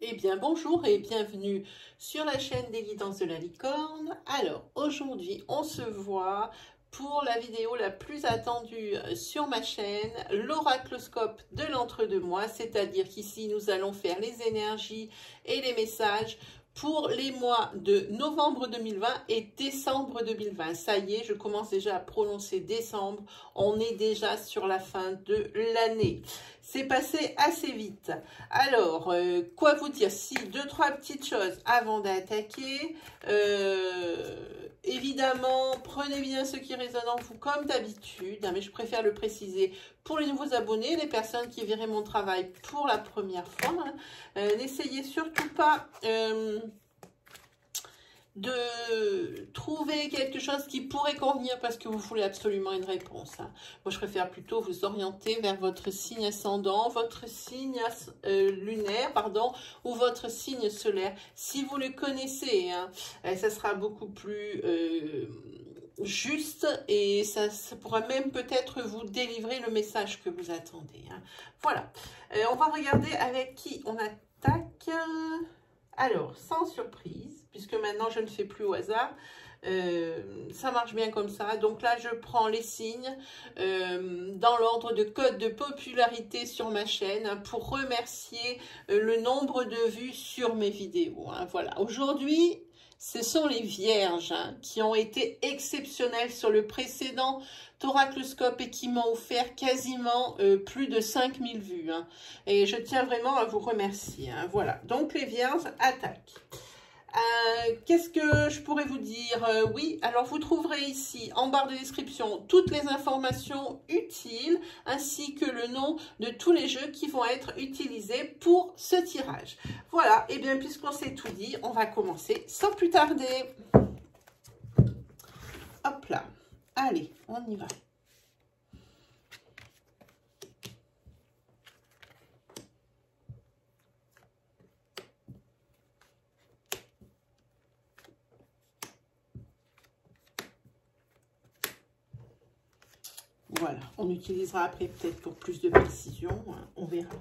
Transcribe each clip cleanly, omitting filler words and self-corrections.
Eh bien bonjour et bienvenue sur la chaîne des guidances de la licorne. Alors aujourd'hui on se voit pour la vidéo la plus attendue sur ma chaîne, l'oracloscope de l'entre-deux-mois, c'est-à-dire qu'ici nous allons faire les énergies et les messages pour les mois de novembre 2020 et décembre 2020. Ça y est, je commence déjà à prononcer décembre. On est déjà sur la fin de l'année. C'est passé assez vite. Alors, quoi vous dire? Si, deux, trois petites choses avant d'attaquer. Évidemment, prenez bien ce qui résonne en vous comme d'habitude, hein, mais je préfère le préciser pour les nouveaux abonnés, les personnes qui verraient mon travail pour la première fois. Hein. N'essayez surtout pas de trouver quelque chose qui pourrait convenir parce que vous voulez absolument une réponse. Hein. Moi, je préfère plutôt vous orienter vers votre signe ascendant, votre signe lunaire, pardon, ou votre signe solaire. Si vous le connaissez, hein, ça sera beaucoup plus juste et ça pourra même peut-être vous délivrer le message que vous attendez. Hein. Voilà. On va regarder avec qui on attaque. Alors, sans surprise, puisque maintenant je ne fais plus au hasard, ça marche bien comme ça. Donc là, je prends les signes dans l'ordre de code de popularité sur ma chaîne hein, pour remercier le nombre de vues sur mes vidéos. Hein. Voilà, aujourd'hui, ce sont les vierges hein, qui ont été exceptionnelles sur le précédent oracloscope et qui m'ont offert quasiment plus de 5000 vues. Hein. Et je tiens vraiment à vous remercier. Hein. Voilà, donc les vierges attaquent. Qu'est-ce que je pourrais vous dire? Oui, alors vous trouverez ici en barre de description toutes les informations utiles ainsi que le nom de tous les jeux qui vont être utilisés pour ce tirage. Voilà, et bien puisqu'on s'est tout dit, on va commencer sans plus tarder. Hop là, allez, on y va. Voilà, on utilisera après peut-être pour plus de précision, hein, on verra.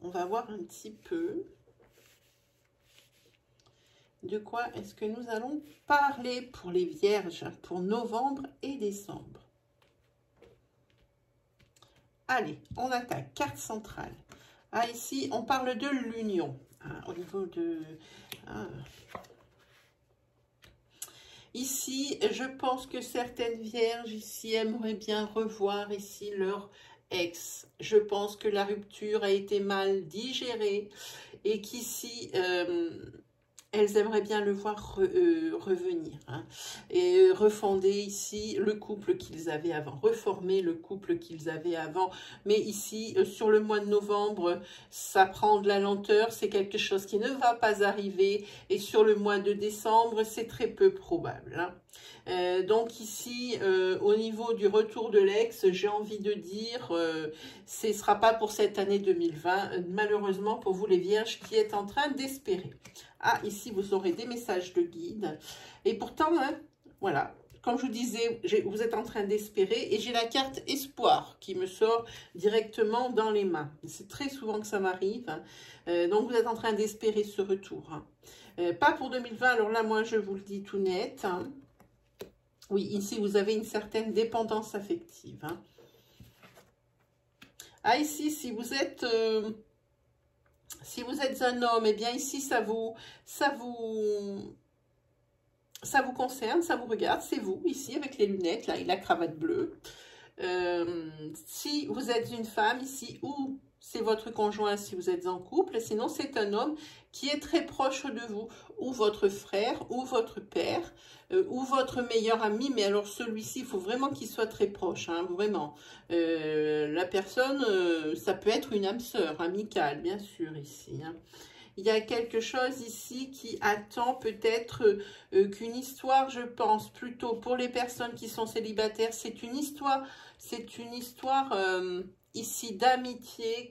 On va voir un petit peu de quoi est-ce que nous allons parler pour les vierges, pour novembre et décembre. Allez, on attaque, carte centrale. Ah, ici, on parle de l'union, hein, au niveau de... Ah. Ici, je pense que certaines vierges ici aimeraient bien revoir ici leur ex. Je pense que la rupture a été mal digérée et qu'ici, elles aimeraient bien le voir revenir. Hein, et refonder ici le couple qu'ils avaient avant, reformer le couple qu'ils avaient avant. Mais ici, sur le mois de novembre, ça prend de la lenteur, c'est quelque chose qui ne va pas arriver. Et sur le mois de décembre, c'est très peu probable. Hein. Donc ici, au niveau du retour de l'ex, j'ai envie de dire, ce ne sera pas pour cette année 2020, malheureusement pour vous les vierges qui êtes en train d'espérer. Ah, ici, vous aurez des messages de guide. Et pourtant, hein, voilà, comme je vous disais, vous êtes en train d'espérer. Et j'ai la carte espoir qui me sort directement dans les mains. C'est très souvent que ça m'arrive. Hein. Donc, vous êtes en train d'espérer ce retour. Hein. Pas pour 2020, alors là, moi, je vous le dis tout net. Hein. Oui, ici, vous avez une certaine dépendance affective. Hein. Ah, ici, si vous êtes... Si vous êtes un homme, eh bien ici, ça vous concerne, ça vous regarde. C'est vous, ici, avec les lunettes, là, et la cravate bleue. Si vous êtes une femme, ici, ou c'est votre conjoint si vous êtes en couple. Sinon, c'est un homme qui est très proche de vous, ou votre frère, ou votre père, ou votre meilleur ami. Mais alors, celui-ci, il faut vraiment qu'il soit très proche, hein, vraiment. La personne, ça peut être une âme sœur, amicale, bien sûr, ici. Hein. Il y a quelque chose ici qui attend peut-être qu'une histoire, je pense, plutôt pour les personnes qui sont célibataires. C'est une histoire ici d'amitié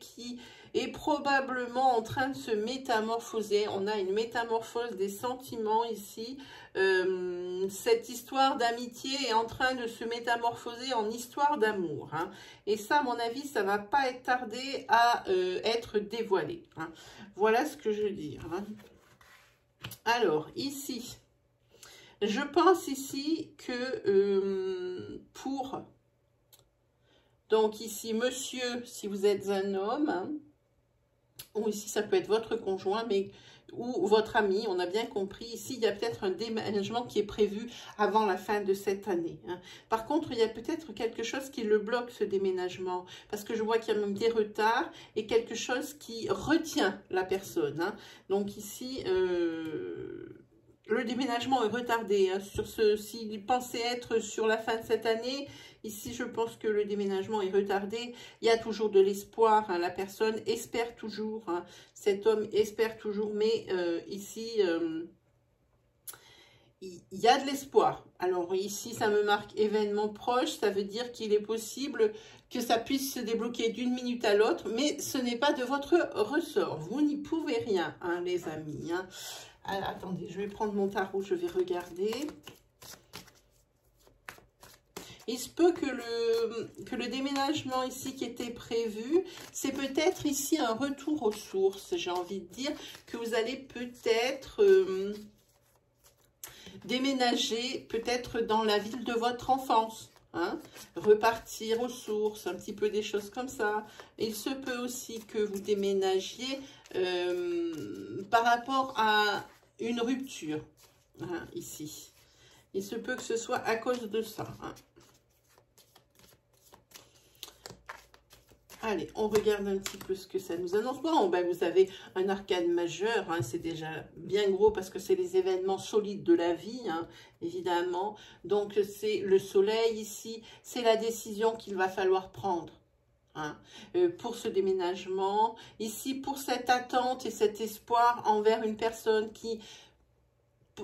est probablement en train de se métamorphoser. On a une métamorphose des sentiments ici. Cette histoire d'amitié est en train de se métamorphoser en histoire d'amour. Hein. Et ça, à mon avis, ça ne va pas être tardé à être dévoilé. Hein. Voilà ce que je veux dire. Hein. Alors, ici, je pense ici que pour... Donc ici, monsieur, si vous êtes un homme, hein, ou ici, ça peut être votre conjoint, mais ou votre ami, on a bien compris. Ici, il y a peut-être un déménagement qui est prévu avant la fin de cette année. Hein. Par contre, il y a peut-être quelque chose qui le bloque, ce déménagement, parce que je vois qu'il y a même des retards et quelque chose qui retient la personne. Hein. Donc ici... le déménagement est retardé. Hein, sur s'il pensait être sur la fin de cette année, ici je pense que le déménagement est retardé. Il y a toujours de l'espoir. Hein, la personne espère toujours. Hein, cet homme espère toujours. Mais ici, il y a de l'espoir. Alors ici, ça me marque événement proche. Ça veut dire qu'il est possible que ça puisse se débloquer d'une minute à l'autre. Mais ce n'est pas de votre ressort. Vous n'y pouvez rien, hein, les amis. Hein. Alors, attendez, je vais prendre mon tarot, je vais regarder. Il se peut que le déménagement ici qui était prévu, c'est peut-être ici un retour aux sources. J'ai envie de dire que vous allez peut-être déménager peut-être dans la ville de votre enfance. Hein, repartir aux sources, un petit peu des choses comme ça. Il se peut aussi que vous déménagiez par rapport à une rupture, hein, ici. Il se peut que ce soit à cause de ça. Hein. Allez, on regarde un petit peu ce que ça nous annonce. Bon, ben vous avez un arcane majeur, hein, c'est déjà bien gros parce que c'est les événements solides de la vie, hein, évidemment. Donc, c'est le soleil ici, c'est la décision qu'il va falloir prendre. Hein, pour ce déménagement, ici pour cette attente et cet espoir envers une personne qui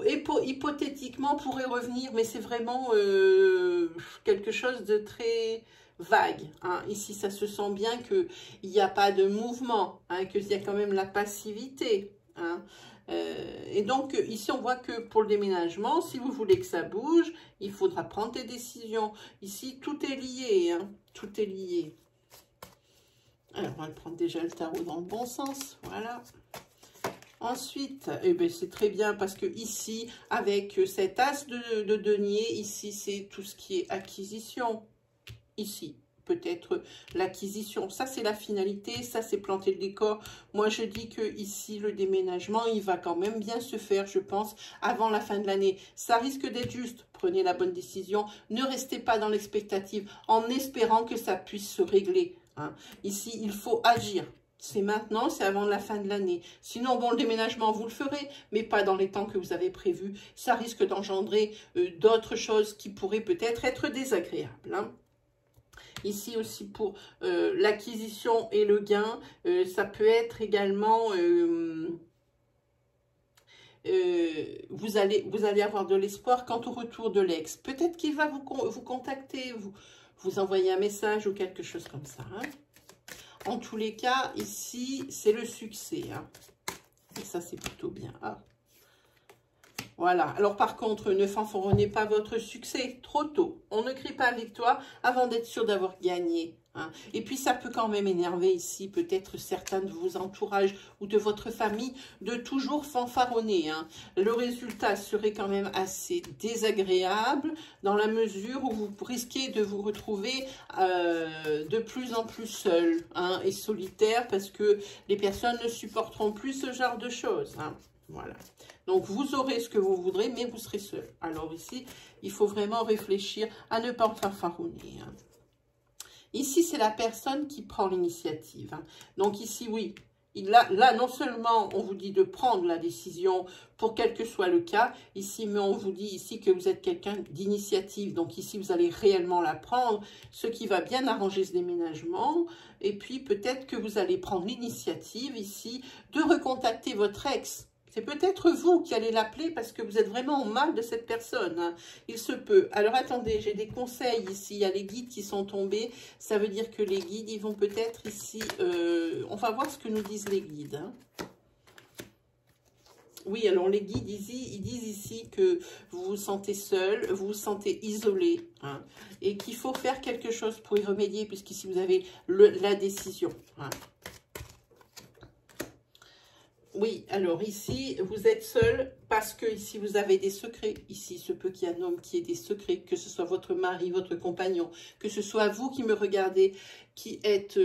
hypothétiquement pourrait revenir, mais c'est vraiment quelque chose de très vague. Hein. Ici, ça se sent bien qu'il n'y a pas de mouvement, hein, qu'il y a quand même la passivité. Hein. Et donc, ici, on voit que pour le déménagement, si vous voulez que ça bouge, il faudra prendre des décisions. Ici, tout est lié. Hein, tout est lié. Alors, on va prendre déjà le tarot dans le bon sens. Voilà. Ensuite, eh ben, c'est très bien parce que ici, avec cet as de denier, ici, c'est tout ce qui est acquisition. Ici, peut-être l'acquisition. Ça, c'est la finalité. Ça, c'est planter le décor. Moi, je dis que ici, le déménagement, il va quand même bien se faire, je pense, avant la fin de l'année. Ça risque d'être juste. Prenez la bonne décision. Ne restez pas dans l'expectative en espérant que ça puisse se régler. Hein. Ici, il faut agir. C'est maintenant, c'est avant la fin de l'année. Sinon, bon, le déménagement, vous le ferez, mais pas dans les temps que vous avez prévus. Ça risque d'engendrer d'autres choses qui pourraient peut-être être désagréables. Hein. Ici aussi pour l'acquisition et le gain, ça peut être également... vous allez avoir de l'espoir quant au retour de l'ex. Peut-être qu'il va vous contacter, vous envoyer un message ou quelque chose comme ça. Hein. En tous les cas, ici, c'est le succès. Hein. Et ça, c'est plutôt bien. Ah. Voilà. Alors, par contre, ne fanfaronnez pas votre succès trop tôt. On ne crie pas victoire avant d'être sûr d'avoir gagné. Hein. Et puis, ça peut quand même énerver ici, peut-être certains de vos entourages ou de votre famille, de toujours fanfaronner. Hein. Le résultat serait quand même assez désagréable dans la mesure où vous risquez de vous retrouver de plus en plus seul, hein, et solitaire parce que les personnes ne supporteront plus ce genre de choses. Hein. Voilà. Donc, vous aurez ce que vous voudrez, mais vous serez seul. Alors ici, il faut vraiment réfléchir à ne pas fanfaronner. Hein. Ici, c'est la personne qui prend l'initiative. Hein. Donc ici, oui, là, non seulement on vous dit de prendre la décision pour quel que soit le cas, ici, mais on vous dit ici que vous êtes quelqu'un d'initiative. Donc ici, vous allez réellement la prendre, ce qui va bien arranger ce déménagement. Et puis, peut-être que vous allez prendre l'initiative ici de recontacter votre ex. C'est peut-être vous qui allez l'appeler parce que vous êtes vraiment en mal de cette personne. Hein. Il se peut. Alors, attendez, j'ai des conseils ici. Il y a les guides qui sont tombés. Ça veut dire que les guides, ils vont peut-être ici... on va voir ce que nous disent les guides. Hein. Oui, alors les guides, ils disent ici que vous vous sentez seul, vous vous sentez isolé. Hein, et qu'il faut faire quelque chose pour y remédier, puisqu'ici, vous avez la décision. Hein. Oui, alors ici, vous êtes seul parce que ici, vous avez des secrets. Ici, il se peut qu'il y ait un homme qui ait des secrets, que ce soit votre mari, votre compagnon, que ce soit vous qui me regardez, qui êtes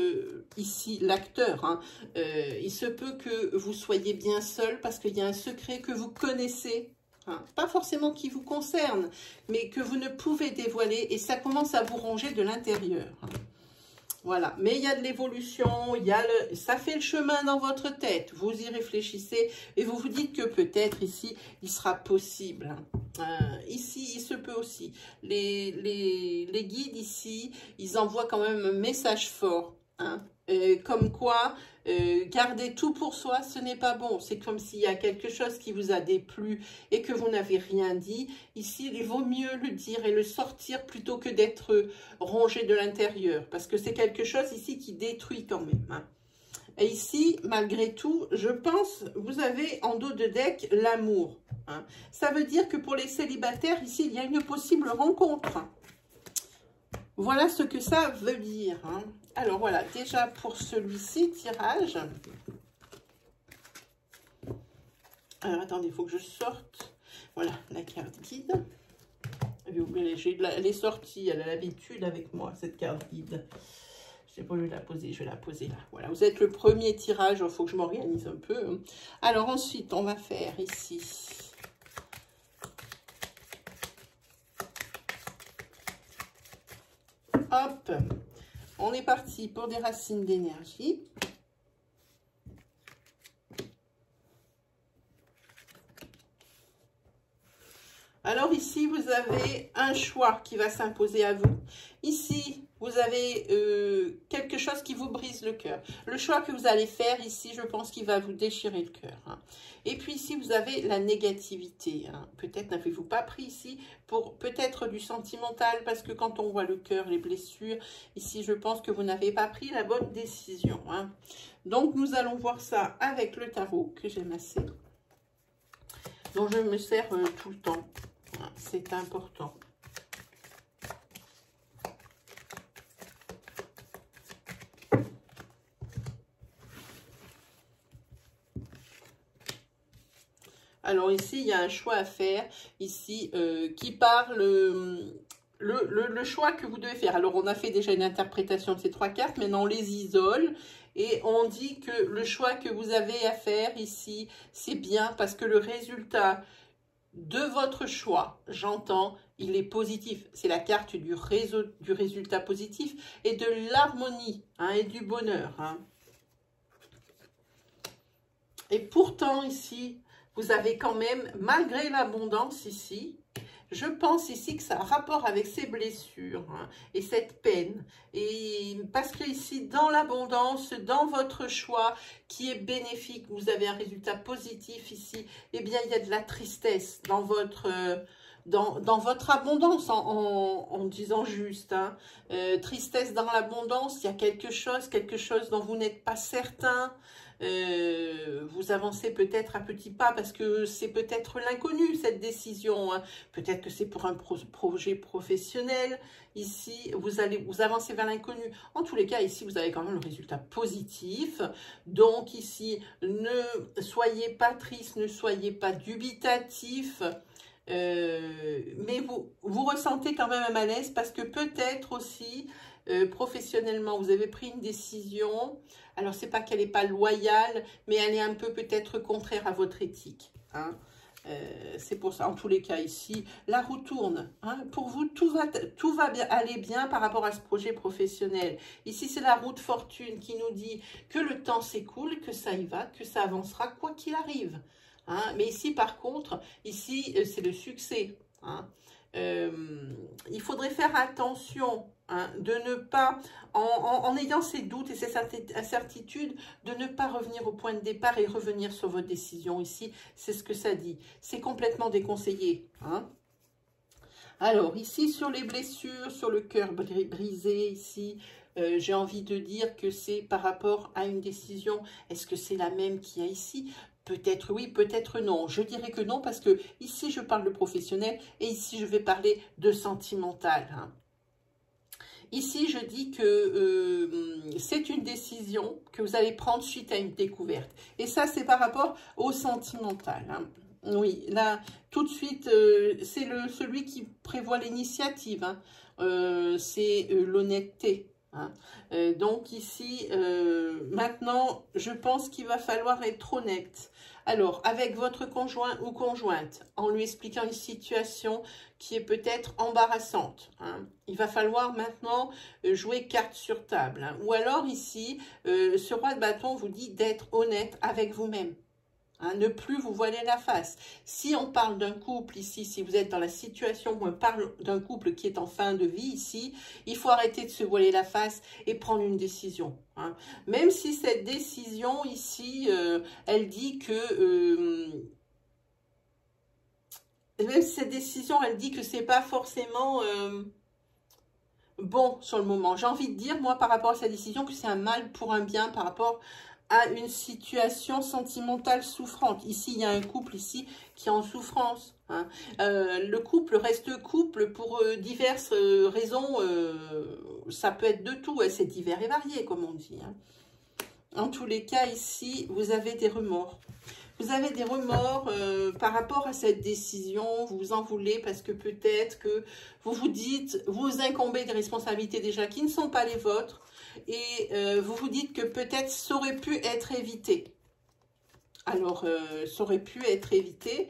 ici l'acteur. Hein. Il se peut que vous soyez bien seul parce qu'il y a un secret que vous connaissez. Hein. Pas forcément qui vous concerne, mais que vous ne pouvez dévoiler et ça commence à vous ronger de l'intérieur. Hein. Voilà, mais il y a de l'évolution, ça fait le chemin dans votre tête. Vous y réfléchissez et vous vous dites que peut-être ici, il sera possible. Ici, il se peut aussi. Les guides ici, ils envoient quand même un message fort. Hein, comme quoi, garder tout pour soi, ce n'est pas bon. C'est comme s'il y a quelque chose qui vous a déplu et que vous n'avez rien dit. Ici, il vaut mieux le dire et le sortir plutôt que d'être rongé de l'intérieur. Parce que c'est quelque chose ici qui détruit quand même. Hein. Et ici, malgré tout, je pense, vous avez en dos de deck l'amour. Hein. Ça veut dire que pour les célibataires, ici, il y a une possible rencontre. Voilà ce que ça veut dire. Hein. Alors voilà, déjà pour celui-ci, tirage. Alors attendez, il faut que je sorte. Voilà, la carte guide. Elle est sortie, elle a l'habitude avec moi, cette carte guide. Je n'ai pas voulu la poser, je vais la poser là. Voilà, vous êtes le premier tirage, il faut que je m'organise un peu. Alors ensuite, on va faire ici... Hop, on est parti pour des racines d'énergie. Alors ici, vous avez un choix qui va s'imposer à vous. Ici, vous avez quelque chose qui vous brise le cœur. Le choix que vous allez faire ici, je pense qu'il va vous déchirer le cœur. Hein. Et puis ici, vous avez la négativité. Hein. Peut-être n'avez-vous pas pris ici pour peut-être du sentimental, parce que quand on voit le cœur, les blessures, ici, je pense que vous n'avez pas pris la bonne décision. Hein. Donc, nous allons voir ça avec le tarot, que j'aime assez, dont je me sers tout le temps. Hein. C'est important. Alors ici, il y a un choix à faire, ici, qui parle, le choix que vous devez faire. Alors, on a fait déjà une interprétation de ces trois cartes, maintenant on les isole, et on dit que le choix que vous avez à faire ici, c'est bien, parce que le résultat de votre choix, j'entends, il est positif. C'est la carte du résultat positif et de l'harmonie, hein, et du bonheur. Hein. Et pourtant, ici... Vous avez quand même, malgré l'abondance ici, je pense ici que ça a rapport avec ces blessures hein, et cette peine. Et parce que ici, dans l'abondance, dans votre choix qui est bénéfique, vous avez un résultat positif ici, eh bien, il y a de la tristesse dans votre... Dans votre abondance, en disant juste, hein, tristesse dans l'abondance, il y a quelque chose dont vous n'êtes pas certain, vous avancez peut-être à petits pas parce que c'est peut-être l'inconnu cette décision, hein. Peut-être que c'est pour un projet professionnel, ici vous avancez vers l'inconnu. En tous les cas ici vous avez quand même le résultat positif, donc ici ne soyez pas triste, ne soyez pas dubitatif. Mais vous ressentez quand même un malaise parce que peut-être aussi professionnellement vous avez pris une décision, alors c'est pas qu'elle n'est pas loyale, mais elle est un peu peut-être contraire à votre éthique, hein. C'est pour ça, en tous les cas ici, la roue tourne, hein. Pour vous tout va aller bien par rapport à ce projet professionnel. Ici c'est la roue de fortune qui nous dit que le temps s'écoule, que ça y va, que ça avancera quoi qu'il arrive. Hein, mais ici, par contre, ici, c'est le succès. Hein. Il faudrait faire attention hein, de ne pas, en ayant ces doutes et ces incertitudes, de ne pas revenir au point de départ et revenir sur votre décision ici. C'est ce que ça dit. C'est complètement déconseillé. Hein. Alors, ici, sur les blessures, sur le cœur brisé, ici, j'ai envie de dire que c'est par rapport à une décision. Est-ce que c'est la même qu'il y a ici? Peut-être oui, peut-être non. Je dirais que non parce que ici, je parle de professionnel et ici, je vais parler de sentimental. Hein. Ici, je dis que c'est une décision que vous allez prendre suite à une découverte. Et ça, c'est par rapport au sentimental. Hein. Oui, là, tout de suite, c'est celui qui prévoit l'initiative. Hein. C'est l'honnêteté. Hein. Donc ici, maintenant, je pense qu'il va falloir être honnête. Alors, avec votre conjoint ou conjointe, en lui expliquant une situation qui est peut-être embarrassante. Hein. Il va falloir maintenant jouer carte sur table. Hein. Ou alors ici, ce roi de bâton vous dit d'être honnête avec vous-même. Hein, ne plus vous voiler la face. Si on parle d'un couple ici, si vous êtes dans la situation où on parle d'un couple qui est en fin de vie ici, il faut arrêter de se voiler la face et prendre une décision. Hein. Même si cette décision ici, elle dit que... même si cette décision, elle dit que c'est pas forcément... bon sur le moment. J'ai envie de dire, moi, par rapport à cette décision, que c'est un mal pour un bien par rapport à une situation sentimentale souffrante. Ici, il y a un couple ici qui est en souffrance. Hein. Le couple reste couple pour diverses raisons. Ça peut être de tout. C'est divers et varié, comme on dit. Hein. En tous les cas, ici, vous avez des remords. Vous avez des remords par rapport à cette décision, vous vous en voulez parce que peut-être que vous vous dites, vous incombez des responsabilités déjà qui ne sont pas les vôtres et vous vous dites que peut-être ça aurait pu être évité. Alors, ça aurait pu être évité,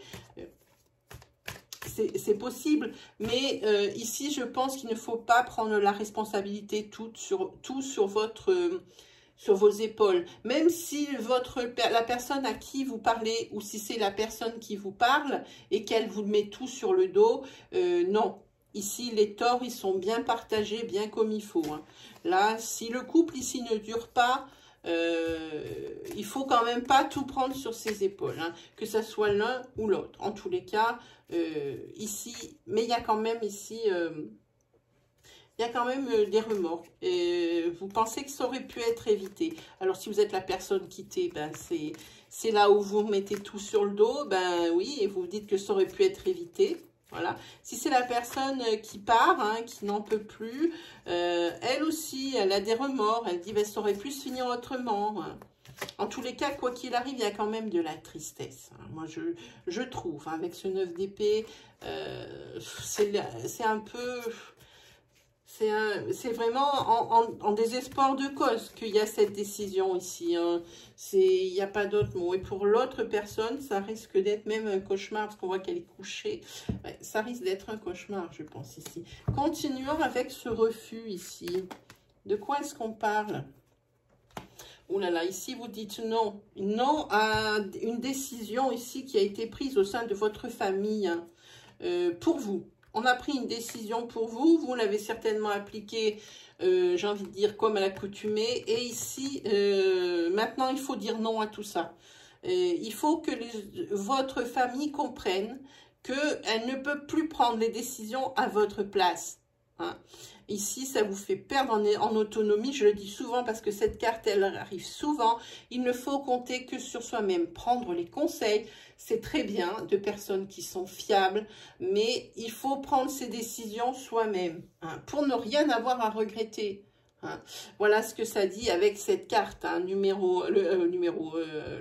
c'est possible, mais ici, je pense qu'il ne faut pas prendre la responsabilité tout sur votre... sur vos épaules, même si la personne à qui vous parlez ou si c'est la personne qui vous parle et qu'elle vous met tout sur le dos, non. Ici, les torts, ils sont bien partagés, bien comme il faut. Hein. Là, si le couple ici ne dure pas, il faut quand même pas tout prendre sur ses épaules, hein, que ce soit l'un ou l'autre. En tous les cas, ici, mais il y a quand même ici... il y a quand même des remords. Et vous pensez que ça aurait pu être évité. Alors, si vous êtes la personne quittée, ben, c'est là où vous mettez tout sur le dos. Ben oui, et vous vous dites que ça aurait pu être évité. Voilà. Si c'est la personne qui part, hein, qui n'en peut plus, elle aussi, elle a des remords. Elle dit, ben, ça aurait pu se finir autrement. Hein. En tous les cas, quoi qu'il arrive, il y a quand même de la tristesse. Hein. Moi, je trouve, hein, avec ce 9 d'épée, c'est un peu... C'est vraiment en désespoir de cause qu'il y a cette décision ici. Hein. Il n'y a pas d'autre mot. Et pour l'autre personne, ça risque d'être même un cauchemar, parce qu'on voit qu'elle est couchée. Ouais, ça risque d'être un cauchemar, je pense, ici. Continuons avec ce refus ici. De quoi est-ce qu'on parle? Oh là là, ici vous dites non. Non à une décision ici qui a été prise au sein de votre famille. Hein, pour vous. On a pris une décision pour vous, vous l'avez certainement appliquée, j'ai envie de dire, comme à l'accoutumée. Et ici, maintenant, il faut dire non à tout ça. Il faut que votre famille comprenne qu'elle ne peut plus prendre les décisions à votre place. Hein. Ici, ça vous fait perdre en autonomie. Je le dis souvent parce que cette carte, elle arrive souvent. Il ne faut compter que sur soi-même. Prendre les conseils, c'est très bien de personnes qui sont fiables, mais il faut prendre ses décisions soi-même, hein, pour ne rien avoir à regretter. Hein. Voilà ce que ça dit avec cette carte, hein,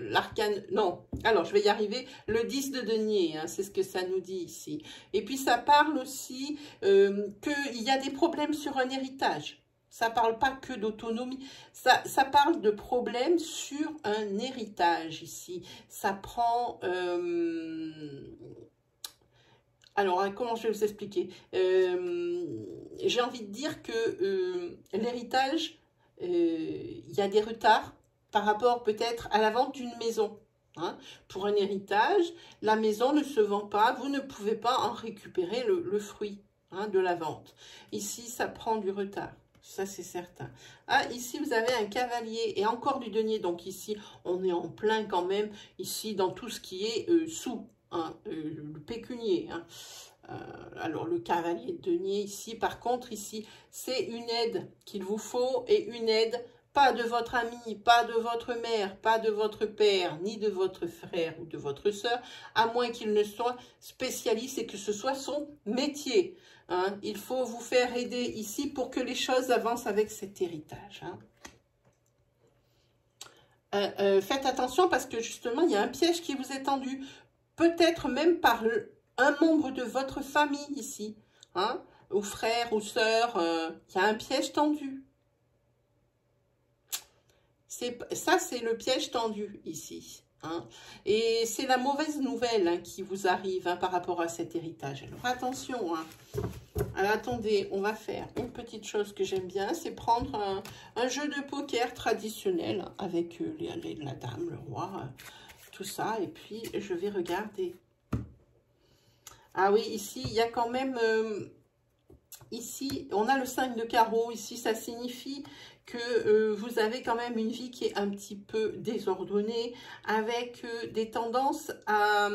l'arcane, non, alors je vais y arriver, le 10 de denier, hein, c'est ce que ça nous dit ici. Et puis ça parle aussi qu'il y a des problèmes sur un héritage. Ça ne parle pas que d'autonomie, ça parle de problèmes sur un héritage ici. Ça prend... alors, comment je vais vous expliquer? J'ai envie de dire que l'héritage, il y a des retards par rapport peut-être à la vente d'une maison. Hein. Pour un héritage, la maison ne se vend pas, vous ne pouvez pas en récupérer le fruit. hein, de la vente. Ici, ça prend du retard. Ça, c'est certain. Ah, ici, vous avez un cavalier et encore du denier. Donc, ici, on est en plein quand même, ici, dans tout ce qui est sous, hein, le pécunier. Hein. Alors, le cavalier de denier, ici, par contre, ici, c'est une aide qu'il vous faut et une aide, pas de votre ami, pas de votre mère, pas de votre père, ni de votre frère ou de votre soeur, à moins qu'il ne soit spécialiste et que ce soit son métier. Hein. Il faut vous faire aider ici pour que les choses avancent avec cet héritage. Hein. Faites attention parce que justement, il y a un piège qui vous est tendu. Peut-être même par un membre de votre famille ici. Hein, ou frère ou sœur, il y a un piège tendu. Ça, c'est le piège tendu ici. Hein. Et c'est la mauvaise nouvelle hein, qui vous arrive hein, par rapport à cet héritage. Alors attention, hein. Alors attendez, on va faire une petite chose que j'aime bien, c'est prendre un jeu de poker traditionnel avec la dame, le roi, tout ça. Et puis je vais regarder. Ah oui, ici, il y a quand même... ici, on a le 5 de carreau. Ici, ça signifie que vous avez quand même une vie qui est un petit peu désordonnée, avec des tendances à...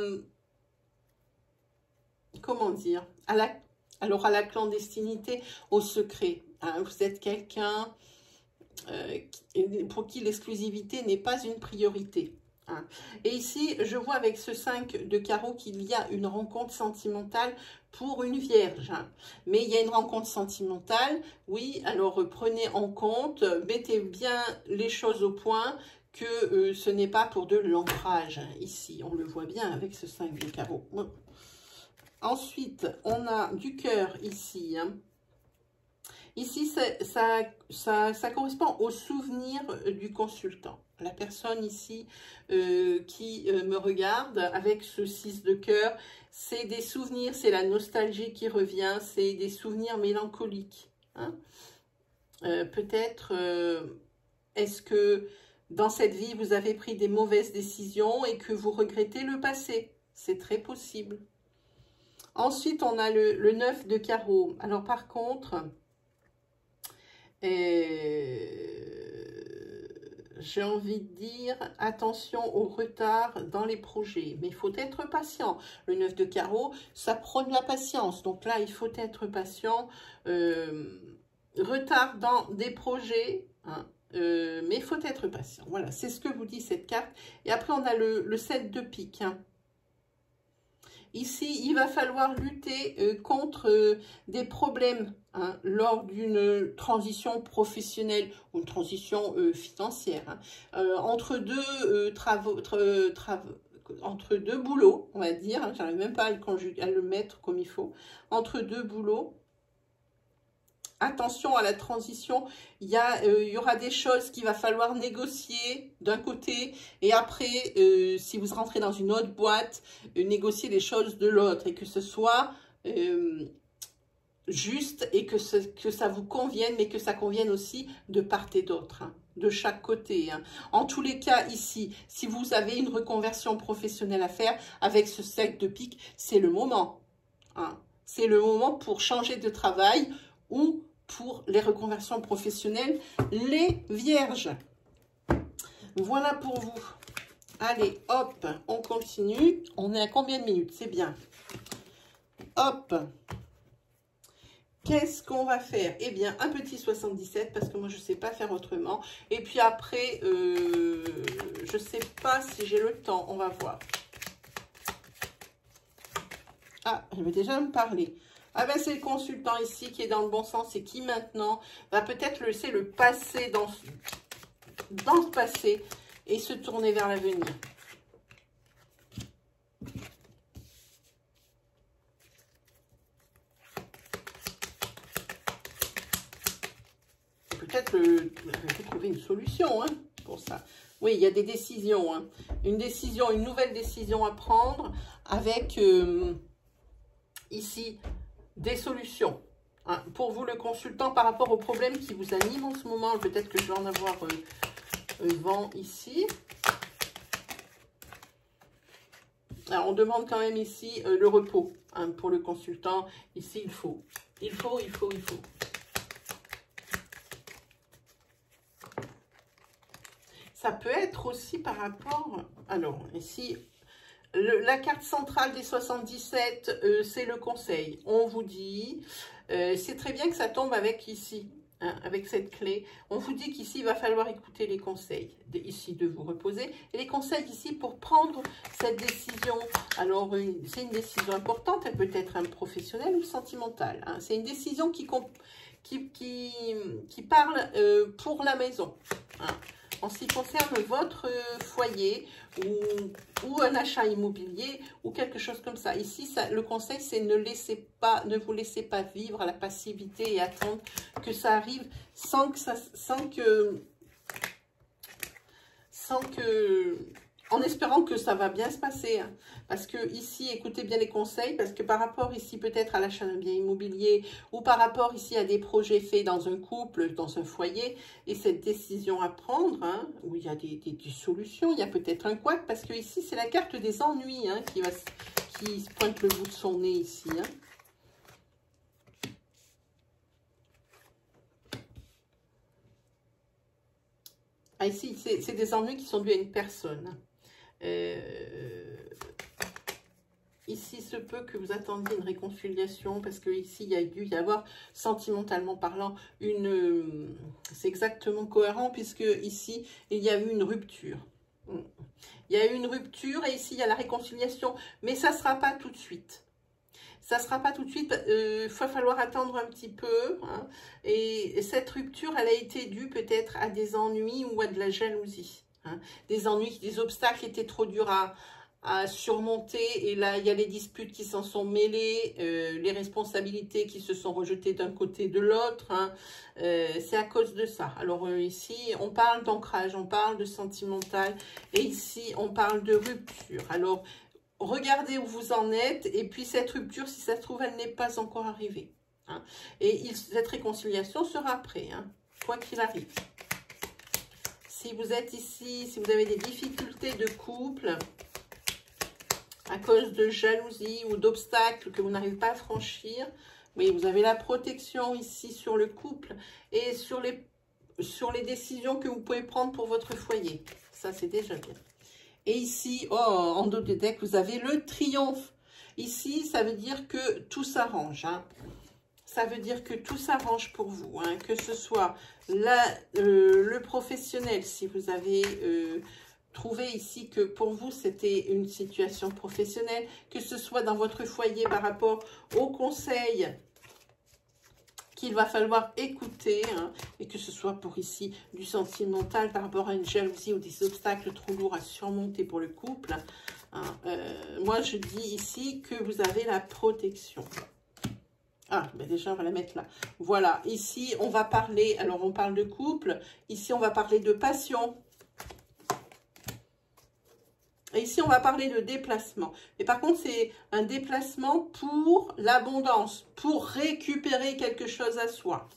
comment dire, à la clandestinité, au secret. Hein. Vous êtes quelqu'un pour qui l'exclusivité n'est pas une priorité. Hein. Et ici, je vois avec ce 5 de carreau qu'il y a une rencontre sentimentale pour une vierge. Hein. Mais il y a une rencontre sentimentale, oui, alors prenez en compte, mettez bien les choses au point, que ce n'est pas pour de l'ancrage. Hein. Ici, on le voit bien avec ce 5 de carreau. Bon. Ensuite, on a du cœur ici. Hein. Ici, ça correspond au souvenir du consultant. La personne ici qui me regarde avec ce 6 de cœur, c'est des souvenirs, c'est la nostalgie qui revient, c'est des souvenirs mélancoliques. Hein. Peut-être, est-ce que dans cette vie, vous avez pris des mauvaises décisions et que vous regrettez le passé? C'est très possible. Ensuite, on a le 9 de carreau. Alors, par contre... j'ai envie de dire, attention au retard dans les projets. Mais il faut être patient. Le 9 de carreau, ça prône la patience. Donc là, il faut être patient. Retard dans des projets, hein, mais il faut être patient. Voilà, c'est ce que vous dit cette carte. Et après, on a le 7 de pique. Hein. Ici, il va falloir lutter contre des problèmes hein, lors d'une transition professionnelle ou une transition financière. Hein, entre deux entre deux boulots, on va dire, hein, j'arrive même pas à le mettre comme il faut, entre deux boulots. Attention à la transition, il y aura des choses qu'il va falloir négocier d'un côté et après, si vous rentrez dans une autre boîte, négocier les choses de l'autre et que ce soit juste et que ça vous convienne, mais que ça convienne aussi de part et d'autre, hein, de chaque côté. Hein. En tous les cas, ici, si vous avez une reconversion professionnelle à faire avec ce 7 de pique, c'est le moment. Hein. C'est le moment pour changer de travail ou pour les reconversions professionnelles, les vierges. Voilà pour vous. Allez, hop, on continue. On est à combien de minutes? C'est bien. Hop. Qu'est-ce qu'on va faire? Eh bien, un petit 77, parce que moi, je ne sais pas faire autrement. Et puis après, je ne sais pas si j'ai le temps. On va voir. Ah, je vais déjà me parler. Ah ben c'est le consultant ici qui est dans le bon sens et qui maintenant va peut-être laisser le passé dans le passé et se tourner vers l'avenir. Peut-être trouver une solution hein, pour ça. Oui, il y a des décisions. Hein. Une nouvelle décision à prendre avec ici... des solutions. Hein, pour vous, le consultant, par rapport aux problèmes qui vous animent en ce moment, peut-être que je vais en avoir vent ici. Alors, on demande quand même ici le repos. Hein, pour le consultant, ici, il faut Il faut. Ça peut être aussi par rapport... Alors, ici, la carte centrale des 77, c'est le conseil. On vous dit, c'est très bien que ça tombe avec ici, hein, avec cette clé. On vous dit qu'ici, il va falloir écouter les conseils, ici, de vous reposer. Et les conseils ici pour prendre cette décision. Alors, c'est une décision importante, elle peut être professionnelle ou sentimentale. Hein. C'est une décision qui parle pour la maison. Hein. En ce qui concerne votre foyer ou un achat immobilier ou quelque chose comme ça. Ici, le conseil, c'est ne vous laissez pas vivre à la passivité et attendre que ça arrive sans que en espérant que ça va bien se passer. Hein. Parce que ici, écoutez bien les conseils, parce que par rapport ici peut-être à l'achat d'un bien immobilier ou par rapport ici à des projets faits dans un couple, dans un foyer, et cette décision à prendre, hein, où il y a des solutions, il y a peut-être un couac, parce que ici c'est la carte des ennuis hein, qui se pointe le bout de son nez ici. Hein. Ah, ici, c'est des ennuis qui sont dus à une personne. Ici, se peut que vous attendiez une réconciliation parce que ici, il y a dû y avoir, sentimentalement parlant, c'est exactement cohérent puisque ici, il y a eu une rupture. Il y a eu une rupture et ici, il y a la réconciliation, mais ça ne sera pas tout de suite. Ça ne sera pas tout de suite, il va falloir attendre un petit peu. Hein, et cette rupture, elle a été due peut-être à des ennuis ou à de la jalousie. Hein, des ennuis, des obstacles étaient trop durs à surmonter. Et là, il y a les disputes qui s'en sont mêlées, les responsabilités qui se sont rejetées d'un côté et de l'autre. Hein, c'est à cause de ça. Alors ici, on parle d'ancrage, on parle de sentimental. Et ici, on parle de rupture. Alors, regardez où vous en êtes, et puis cette rupture, si ça se trouve, elle n'est pas encore arrivée. Hein. Et cette réconciliation sera après, hein, quoi qu'il arrive. Si vous êtes ici, si vous avez des difficultés de couple, à cause de jalousie ou d'obstacles que vous n'arrivez pas à franchir, mais vous avez la protection ici sur le couple et sur les décisions que vous pouvez prendre pour votre foyer. Ça, c'est déjà bien. Et ici, oh, en dos de deck, vous avez le triomphe. Ici, ça veut dire que tout s'arrange. Hein. Ça veut dire que tout s'arrange pour vous. Hein. Que ce soit le professionnel, si vous avez trouvé ici que pour vous, c'était une situation professionnelle. Que ce soit dans votre foyer par rapport au conseil qu'il va falloir écouter, hein, et que ce soit pour ici du sentimental par rapport à une jalousie ou des obstacles trop lourds à surmonter pour le couple. Hein, moi, je dis ici que vous avez la protection. Ah, ben déjà, on va la mettre là. Voilà, ici, on va parler, alors on parle de couple, ici, on va parler de passion. Et ici, on va parler de déplacement. Mais par contre, c'est un déplacement pour l'abondance, pour récupérer quelque chose à soi.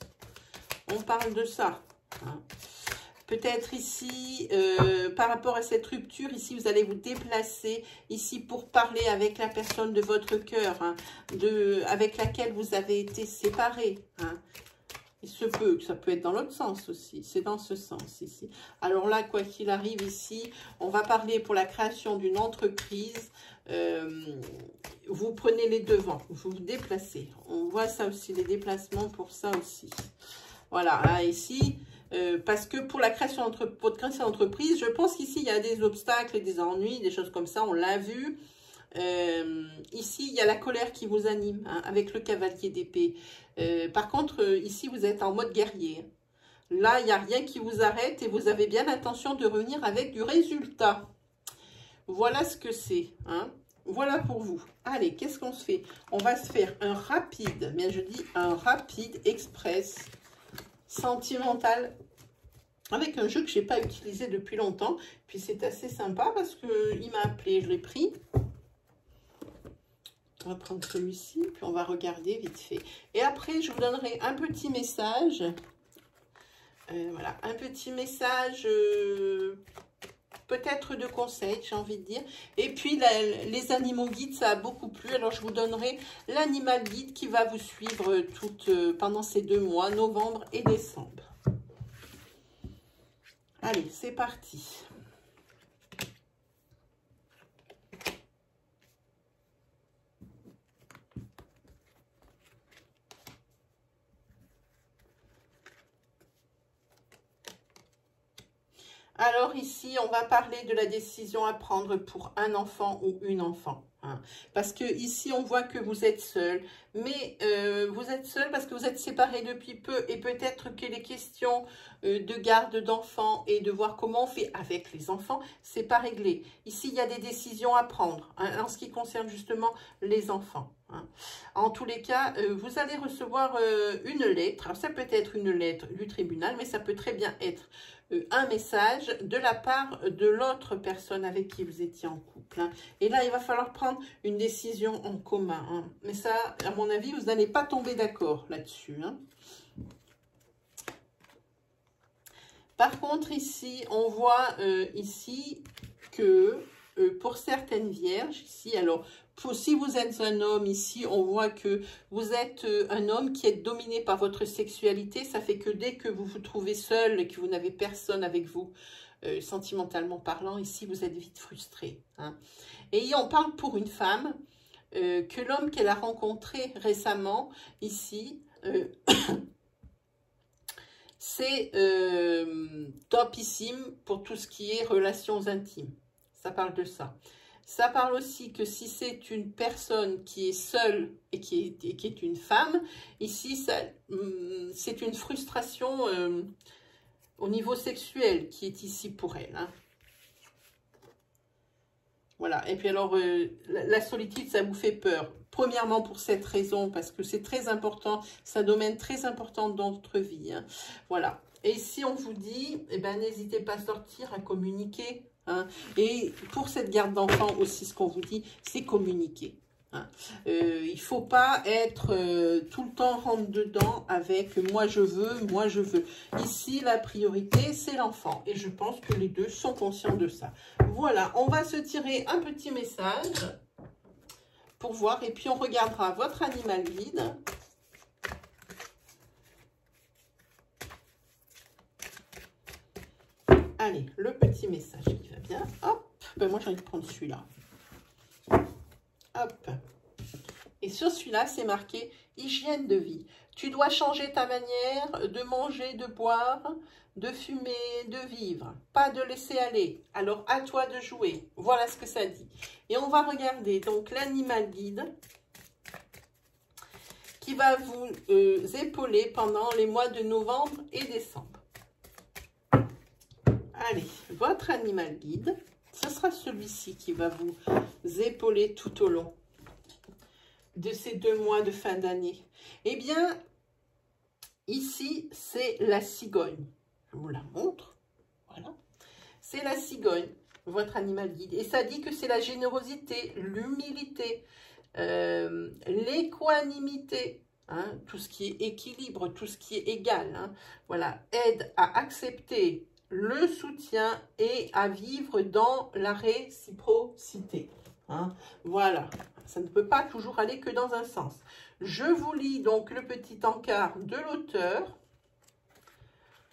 On parle de ça. Hein. Peut-être ici, par rapport à cette rupture, ici, vous allez vous déplacer ici pour parler avec la personne de votre cœur, hein, avec laquelle vous avez été séparés. Hein. Il se peut que ça peut être dans l'autre sens aussi. C'est dans ce sens ici. Alors là, quoi qu'il arrive ici, on va parler pour la création d'une entreprise. Vous prenez les devants, vous vous déplacez. On voit ça aussi, les déplacements pour ça aussi. Voilà, là, ici, parce que pour la création d'entreprise, je pense qu'ici, il y a des obstacles et des ennuis, des choses comme ça, on l'a vu. Ici, il y a la colère qui vous anime, hein, avec le cavalier d'épée. Par contre, ici, vous êtes en mode guerrier. Là, il n'y a rien qui vous arrête et vous avez bien l'intention de revenir avec du résultat. Voilà ce que c'est. Hein. Voilà pour vous. Allez, qu'est-ce qu'on se fait? On va se faire un rapide, bien je dis un rapide express sentimental avec un jeu que je n'ai pas utilisé depuis longtemps. Puis c'est assez sympa parce qu'il m'a appelé, je l'ai pris. On va prendre celui-ci, puis on va regarder vite fait. Et après, je vous donnerai un petit message. Voilà, un petit message peut-être de conseils, j'ai envie de dire. Et puis, les animaux guides, ça a beaucoup plu. Alors, je vous donnerai l'animal guide qui va vous suivre pendant ces 2 mois, novembre et décembre. Allez, c'est parti. Alors ici, on va parler de la décision à prendre pour un enfant ou une enfant. Hein. Parce que ici, on voit que vous êtes seul. Mais vous êtes seul parce que vous êtes séparés depuis peu. Et peut-être que les questions de garde d'enfants et de voir comment on fait avec les enfants, c'est pas réglé. Ici, il y a des décisions à prendre hein, en ce qui concerne justement les enfants. Hein. En tous les cas, vous allez recevoir une lettre. Alors, ça peut être une lettre du tribunal, mais ça peut très bien être un message de la part de l'autre personne avec qui vous étiez en couple. Hein. Et là, il va falloir prendre une décision en commun. Hein. Mais ça, à mon avis, vous n'allez pas tomber d'accord là-dessus. Hein. Par contre, ici, on voit ici que pour certaines vierges, ici, alors, si vous êtes un homme, ici, on voit que vous êtes un homme qui est dominé par votre sexualité. Ça fait que dès que vous vous trouvez seul et que vous n'avez personne avec vous, sentimentalement parlant, ici, vous êtes vite frustré. Hein. Et on parle pour une femme, que l'homme qu'elle a rencontré récemment, ici, c'est topissime pour tout ce qui est relations intimes. Ça parle de ça. Ça parle aussi que si c'est une personne qui est seule et qui est une femme, ici, c'est une frustration au niveau sexuel qui est ici pour elle. Hein. Voilà. Et puis alors, la solitude, ça vous fait peur. Premièrement, pour cette raison, parce que c'est très important, c'est un domaine très important dans notre vie. Hein. Voilà. Et si on vous dit, eh ben, n'hésitez pas à sortir, à communiquer. Hein. Et pour cette garde d'enfants aussi, ce qu'on vous dit, c'est communiquer. Hein. Il ne faut pas être tout le temps rentre dedans avec moi je veux, moi je veux. Ici, la priorité, c'est l'enfant. Et je pense que les deux sont conscients de ça. Voilà, on va se tirer un petit message pour voir. Et puis, on regardera votre animal guide. Allez, le petit message qui va bien. Hop, ben moi j'ai envie de prendre celui-là. Hop. Et sur celui-là, c'est marqué hygiène de vie. Tu dois changer ta manière de manger, de boire, de fumer, de vivre. Pas de laisser aller. Alors, à toi de jouer. Voilà ce que ça dit. Et on va regarder donc l'animal guide qui va vous épauler pendant les mois de novembre et décembre. Allez, votre animal guide, ce sera celui-ci qui va vous épauler tout au long de ces 2 mois de fin d'année. Eh bien, ici, c'est la cigogne. Je vous la montre. Voilà. C'est la cigogne, votre animal guide. Et ça dit que c'est la générosité, l'humilité, l'équanimité, hein, tout ce qui est équilibre, tout ce qui est égal. Hein, voilà, aide à accepter le soutien et à vivre dans la réciprocité. Hein, voilà, ça ne peut pas toujours aller que dans un sens. Je vous lis donc le petit encart de l'auteur.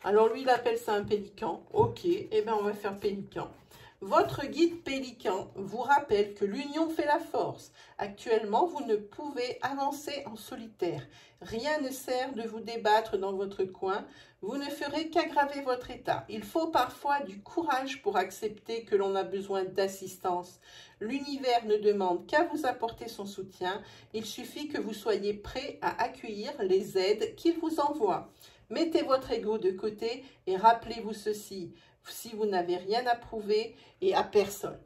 Alors lui, il appelle ça un pélican. Ok, eh bien on va faire pélican. Votre guide pélican vous rappelle que l'union fait la force. Actuellement, vous ne pouvez avancer en solitaire. Rien ne sert de vous débattre dans votre coin. Vous ne ferez qu'aggraver votre état. Il faut parfois du courage pour accepter que l'on a besoin d'assistance. L'univers ne demande qu'à vous apporter son soutien. Il suffit que vous soyez prêt à accueillir les aides qu'il vous envoie. Mettez votre ego de côté et rappelez-vous ceci. Si vous n'avez rien à prouver et à personne.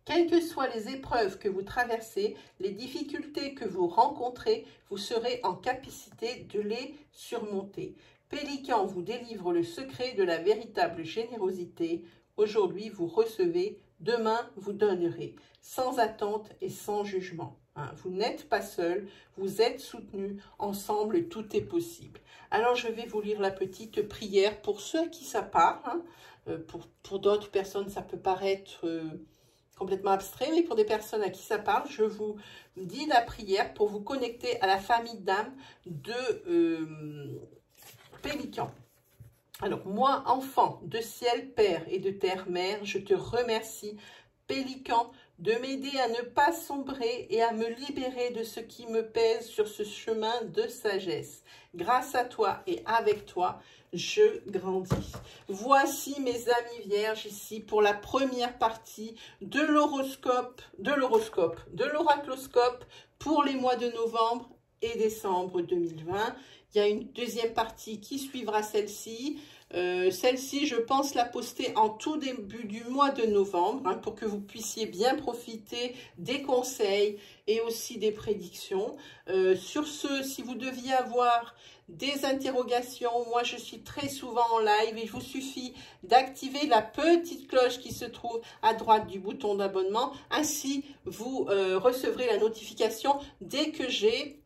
Quelles que soient les épreuves que vous traversez, les difficultés que vous rencontrez, vous serez en capacité de les surmonter. Pélican vous délivre le secret de la véritable générosité. Aujourd'hui, vous recevez, demain, vous donnerez, sans attente et sans jugement. Hein, vous n'êtes pas seul, vous êtes soutenu, ensemble, tout est possible. Alors, je vais vous lire la petite prière pour ceux à qui ça part. Hein. Pour d'autres personnes, ça peut paraître complètement abstrait, mais pour des personnes à qui ça parle, je vous dis la prière pour vous connecter à la famille d'âme de Pélican. Alors, moi, enfant de ciel Père et de terre Mère, je te remercie, Pélican, de m'aider à ne pas sombrer et à me libérer de ce qui me pèse sur ce chemin de sagesse. Grâce à toi et avec toi, je grandis. Voici mes amis vierges ici pour la première partie de l'oracloscope pour les mois de novembre et décembre 2020. Il y a une deuxième partie qui suivra celle-ci. Celle-ci, je pense la poster en tout début du mois de novembre, hein, pour que vous puissiez bien profiter des conseils et aussi des prédictions. Sur ce, si vous deviez avoir des interrogations, moi je suis très souvent en live et il vous suffit d'activer la petite cloche qui se trouve à droite du bouton d'abonnement. Ainsi, vous recevrez la notification dès que j'ai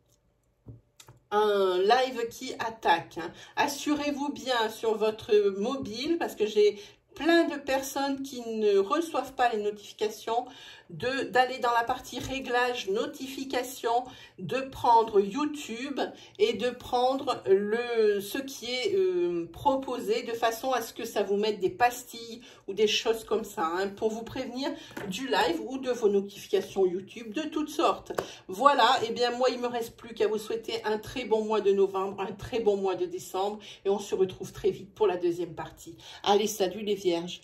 un live qui attaque. Hein. Assurez-vous bien sur votre mobile, parce que j'ai plein de personnes qui ne reçoivent pas les notifications, d'aller dans la partie réglage notification, de prendre YouTube et de prendre ce qui est proposé de façon à ce que ça vous mette des pastilles ou des choses comme ça, hein, pour vous prévenir du live ou de vos notifications YouTube de toutes sortes. Voilà, et bien moi il me reste plus qu'à vous souhaiter un très bon mois de novembre, un très bon mois de décembre et on se retrouve très vite pour la deuxième partie. Allez, salut les vierges!